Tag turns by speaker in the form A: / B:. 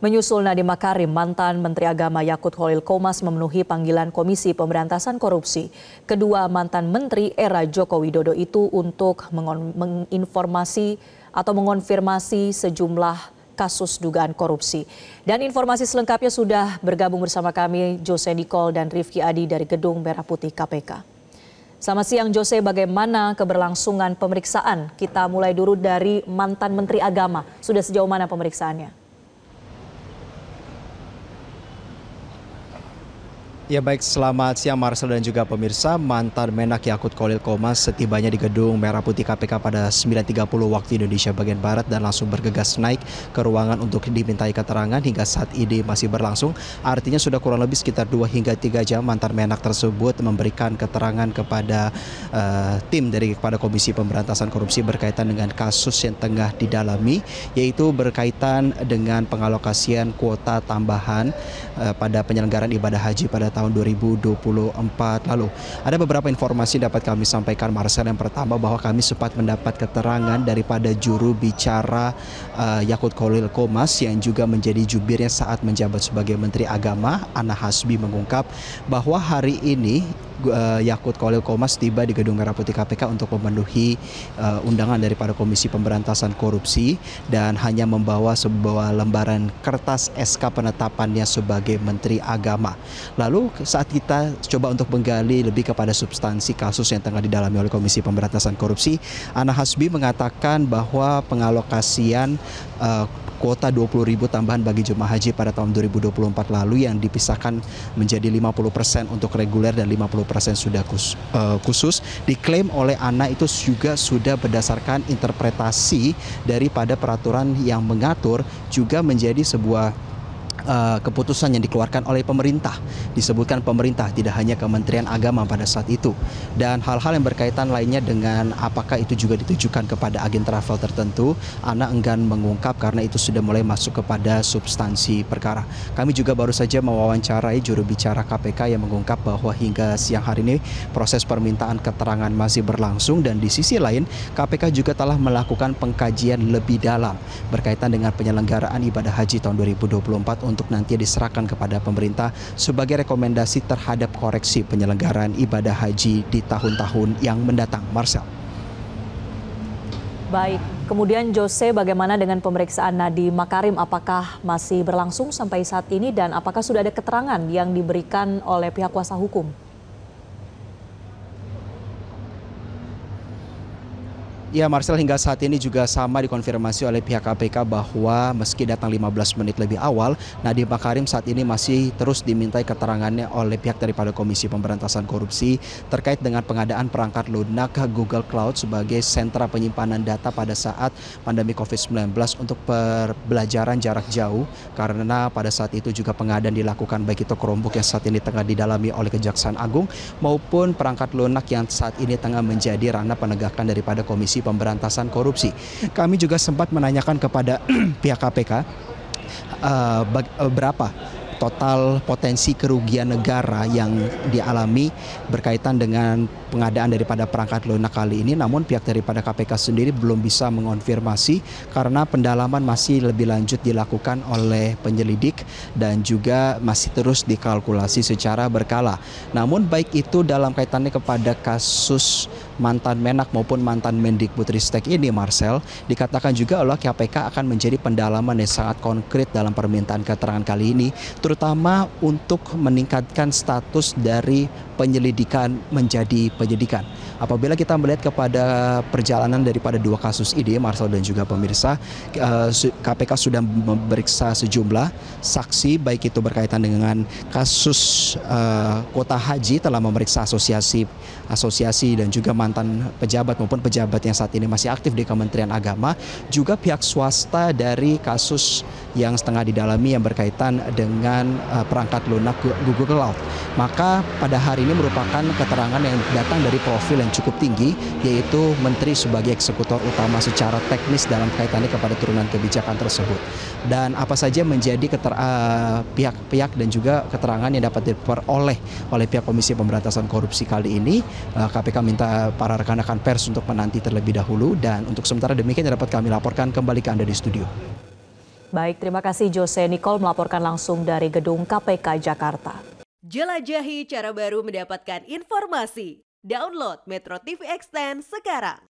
A: Menyusul Nadiem Makarim, mantan Menteri Agama Yakut Khalil Qomas memenuhi panggilan Komisi Pemberantasan Korupsi. Kedua mantan Menteri era Joko Widodo itu untuk menginformasi atau mengonfirmasi sejumlah kasus dugaan korupsi. Dan informasi selengkapnya sudah bergabung bersama kami Jose Nicole dan Rifki Adi dari Gedung Merah Putih KPK. Selamat siang Jose, bagaimana keberlangsungan pemeriksaan? Kita mulai dulu dari mantan Menteri Agama. Sudah sejauh mana pemeriksaannya?
B: Ya baik, selamat siang Marcel dan juga pemirsa. Mantan Menak Yakut Khalil Qomas setibanya di Gedung Merah Putih KPK pada 9.30 waktu Indonesia bagian Barat dan langsung bergegas naik ke ruangan untuk dimintai keterangan. Hingga saat ini masih berlangsung, artinya sudah kurang lebih sekitar 2 hingga 3 jam mantan Menak tersebut memberikan keterangan kepada tim kepada Komisi Pemberantasan Korupsi berkaitan dengan kasus yang tengah didalami, yaitu berkaitan dengan pengalokasian kuota tambahan pada penyelenggaraan ibadah haji pada tahun 2024 lalu. Ada beberapa informasi dapat kami sampaikan Marcel. Yang pertama, bahwa kami sempat mendapat keterangan daripada juru bicara Yakut Khalil Qomas yang juga menjadi jubirnya saat menjabat sebagai Menteri Agama, Ana Hasbi, mengungkap bahwa hari ini Yakut Khalil Qomas tiba di Gedung Merah Putih KPK untuk memenuhi undangan daripada Komisi Pemberantasan Korupsi dan hanya membawa sebuah lembaran kertas SK penetapannya sebagai Menteri Agama. Lalu saat kita coba untuk menggali lebih kepada substansi kasus yang tengah didalami oleh Komisi Pemberantasan Korupsi, Ana Hasbi mengatakan bahwa pengalokasian kuota 20.000 tambahan bagi jemaah haji pada tahun 2024 lalu yang dipisahkan menjadi 50% untuk reguler dan 50% sudah khusus, diklaim oleh Ana itu juga sudah berdasarkan interpretasi daripada peraturan yang mengatur, juga menjadi sebuah keputusan yang dikeluarkan oleh pemerintah. Disebutkan pemerintah, tidak hanya Kementerian Agama pada saat itu. Dan hal-hal yang berkaitan lainnya dengan apakah itu juga ditujukan kepada agen travel tertentu, Ana enggan mengungkap karena itu sudah mulai masuk kepada substansi perkara. Kami juga baru saja mewawancarai juru bicara KPK yang mengungkap bahwa hingga siang hari ini proses permintaan keterangan masih berlangsung, dan di sisi lain KPK juga telah melakukan pengkajian lebih dalam berkaitan dengan penyelenggaraan ibadah haji tahun 2024 untuk nanti diserahkan kepada pemerintah sebagai rekomendasi terhadap koreksi penyelenggaraan ibadah haji di tahun-tahun yang mendatang. Marcel.
A: Baik, kemudian Jose, bagaimana dengan pemeriksaan Nadiem Makarim? Apakah masih berlangsung sampai saat ini dan apakah sudah ada keterangan yang diberikan oleh pihak kuasa hukum?
B: Ya Marcel, hingga saat ini juga sama dikonfirmasi oleh pihak KPK bahwa meski datang 15 menit lebih awal, Nadiem Makarim saat ini masih terus dimintai keterangannya oleh pihak daripada Komisi Pemberantasan Korupsi terkait dengan pengadaan perangkat lunak Google Cloud sebagai sentra penyimpanan data pada saat pandemi COVID-19 untuk pembelajaran jarak jauh, karena pada saat itu juga pengadaan dilakukan baik itu Chromebook yang saat ini tengah didalami oleh Kejaksaan Agung maupun perangkat lunak yang saat ini tengah menjadi ranah penegakan daripada Komisi Pemberantasan Korupsi. Kami juga sempat menanyakan kepada pihak KPK berapa total potensi kerugian negara yang dialami berkaitan dengan pengadaan daripada perangkat lunak kali ini. Namun pihak daripada KPK sendiri belum bisa mengonfirmasi karena pendalaman masih lebih lanjut dilakukan oleh penyelidik dan juga masih terus dikalkulasi secara berkala. Namun baik itu dalam kaitannya kepada kasus mantan Menak maupun mantan Mendikbudristek ini, Marcel, dikatakan juga oleh KPK akan menjadi pendalaman yang sangat konkret dalam permintaan keterangan kali ini, terutama untuk meningkatkan status dari penyelidikan menjadi penyidikan. Apabila kita melihat kepada perjalanan daripada dua kasus ini, Marcel dan juga pemirsa, KPK sudah memeriksa sejumlah saksi, baik itu berkaitan dengan kasus kuota haji, telah memeriksa asosiasi dan juga mantan pejabat maupun pejabat yang saat ini masih aktif di Kementerian Agama, juga pihak swasta dari kasus yang setengah didalami yang berkaitan dengan perangkat lunak Google Cloud. Maka pada hari ini merupakan keterangan yang datang dari profil yang cukup tinggi, yaitu Menteri sebagai eksekutor utama secara teknis dalam kaitannya kepada turunan kebijakan tersebut. Dan apa saja menjadi pihak-pihak dan juga keterangan yang dapat diperoleh oleh pihak Komisi Pemberantasan Korupsi kali ini, KPK minta para rekan-rekan pers untuk menanti terlebih dahulu, dan untuk sementara demikian yang dapat kami laporkan kembali ke Anda di studio.
A: Baik, terima kasih Jose Nicole melaporkan langsung dari gedung KPK Jakarta.
C: Jelajahi cara baru mendapatkan informasi. Download Metro TV Extend sekarang.